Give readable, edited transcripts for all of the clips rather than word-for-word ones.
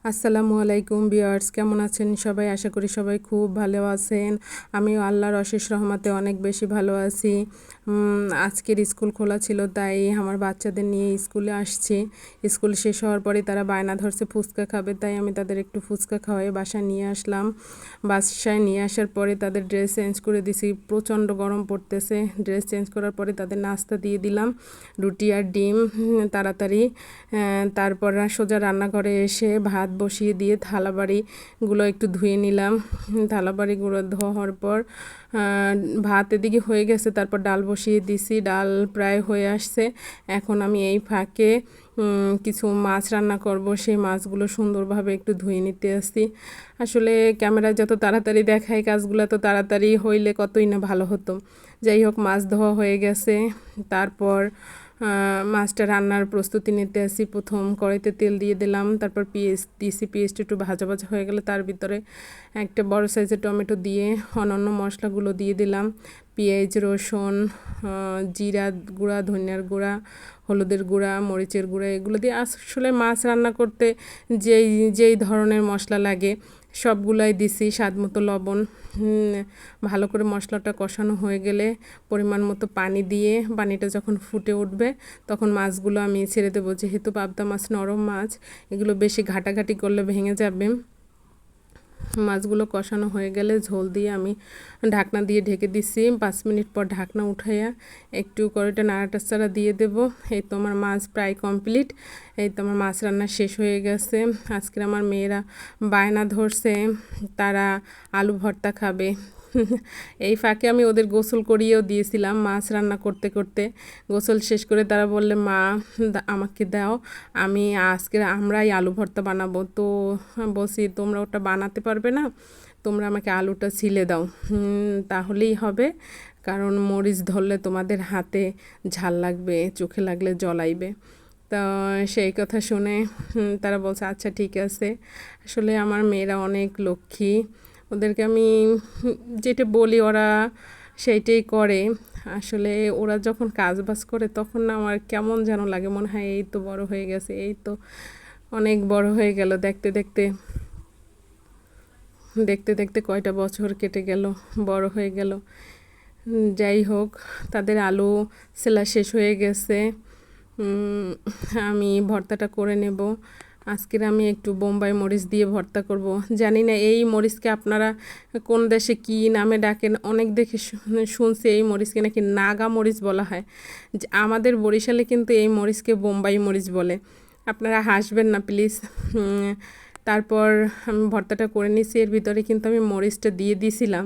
আসসালামু আলাইকুম ভিউয়ার্স, কেমন আছেন সবাই? আশা করি সবাই খুব ভালো আছেন। আমিও আল্লাহর অশেষ রহমতে অনেক বেশি ভালো আছি। আজকের স্কুল খোলা ছিল, তাই আমার বাচ্চাদের নিয়ে স্কুলে আসছি। স্কুল শেষ হওয়ার পরে তারা বায়না ধরছে ফুচকা খাবে, তাই আমি তাদের একটু ফুচকা খাওয়াই বাসায় নিয়ে আসলাম। বাসায় নিয়ে আসার পরে তাদের ড্রেস চেঞ্জ করে দিছি, প্রচণ্ড গরম পড়তেছে। ড্রেস চেঞ্জ করার পরে তাদের নাস্তা দিয়ে দিলাম, রুটি আর ডিম তাড়াতাড়ি। তারপর সোজা রান্নাঘরে এসে ভাত বসিয়ে দিয়ে থালাবাড়িগুলো একটু ধুয়ে নিলাম। থালাবাড়িগুলো ধোয়ার পর ভাত এদিকে হয়ে গেছে, তারপর ডাল বসিয়ে দিছি। ডাল প্রায় হয়ে আসছে। এখন আমি এই ফাঁকে কিছু মাছ রান্না করব, সেই মাছগুলো সুন্দরভাবে একটু ধুয়ে নিতে আসছি। আসলে ক্যামেরায় যত তাড়াতাড়ি দেখায় কাজগুলো তো তাড়াতাড়ি হইলে কতই না ভালো হতো। যাই হোক, মাছ ধোয়া হয়ে গেছে। তারপর মাছটা রান্নার প্রস্তুতি নিতে আসি। প্রথম কড়াইতে তেল দিয়ে দিলাম, তারপর পেঁয়াজ দিয়েছি। পেঁয়াজটা একটু ভাজা ভাজা হয়ে গেলে তার ভিতরে একটা বড় সাইজের টমেটো দিয়ে অন্যান্য মশলাগুলো দিয়ে দিলাম। পেঁয়াজ, রসুন, জিরা গুঁড়া, ধনিয়ার গুঁড়া, হলুদের গুঁড়া, মরিচের গুঁড়া, এগুলো দিয়ে আসলে মাছ রান্না করতে যেই ধরনের মশলা লাগে সবগুলাই দিছি। স্বাদ মতো লবণ। ভালো করে মশলাটা কষানো হয়ে গেলে পরিমাণ মতো পানি দিয়ে, পানিটা যখন ফুটে উঠবে তখন মাছগুলো আমি ছেড়ে দেবো। যেহেতু পাবদা মাছ নরম মাছ, এগুলো বেশি ঘাটাঘাটি করলে ভেঙে যাবে। মাছগুলো কষানো হয়ে গেলে ঝোল দিয়ে আমি ঢাকনা দিয়ে ঢেকে দিছি। 5 মিনিট পর ঢাকনা উঠাইয়া একটু কড়াইটা নাড়াচাড়া দিয়ে দেব। এই তো আমার মাছ প্রায় কমপ্লিট। এই তো আমার মাছ রান্না শেষ হয়ে গেছে। আজকে আমার মেয়েরা বায়না ধরছে, তারা আলু ভর্তা খাবে। এই ফাঁকে আমি ওদের গোসল করিয়েও দিয়েছিলাম মাছ রান্না করতে করতে। গোসল শেষ করে তারা বললে, মা আমাকে দাও, আমরাই আলু ভর্তা বানাবো। তো বলছি, তোমরা ওটা বানাতে পারবে না, তোমরা আমাকে আলুটা ছিলে দাও, তাহলেই হবে। কারণ মরিচ ধরলে তোমাদের হাতে ঝাল লাগবে, চোখে লাগলে জলাইবে। তো সেই কথা শুনে তারা বলছে আচ্ছা ঠিক আছে। আসলে আমার মেয়েরা অনেক লক্ষ্মী, ওদেরকে আমি যেটা বলি ওরা সেইটাই করে। আসলে ওরা যখন কাজ বাজ করে তখন না আমার কেমন যেন লাগে, মনে হয় এই তো বড় হয়ে গেছে, এই তো অনেক বড় হয়ে গেল। দেখতে দেখতে দেখতে দেখতে কয়টা বছর কেটে গেল, বড় হয়ে গেল। যাই হোক, তাদের আলু সেলা শেষ হয়ে গেছে। আমি ভর্তাটা করে নেব। আজকের আমি একটু বোম্বাই মরিচ দিয়ে ভর্তা করব। জানি না এই মরিচকে আপনারা কোন দেশে কি নামে ডাকেন। অনেক দেখে শুনছি এই মরিচকে নাকি নাগা মরিচ বলা হয়। আমাদের বরিশালে কিন্তু এই মরিচকে বোম্বাই মরিচ বলে। আপনারা হাসবেন না প্লিজ। তারপর আমি ভর্তাটা করে নিয়েছি। এর ভিতরে কিন্তু আমি মরিচটা দিয়ে দিয়েছিলাম,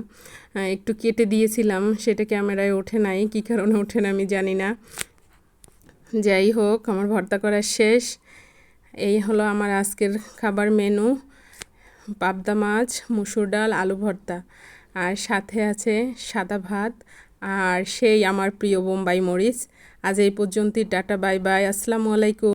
একটু কেটে দিয়েছিলাম, সেটা ক্যামেরায় ওঠে নাই, কী কারণে ওঠে না আমি জানি না। যাই হোক, আমার ভর্তা করা শেষ। এই হলো আমার আজকের খাবার মেনু: পাবদা মাছ, মুসুর ডাল, আলু ভর্তা, আর সাথে আছে সাদা ভাত, আর সেই আমার প্রিয় বোম্বাই মরিচ। আজ এই পর্যন্তই। টাটা, বাই বাই, আসসালামু আলাইকুম।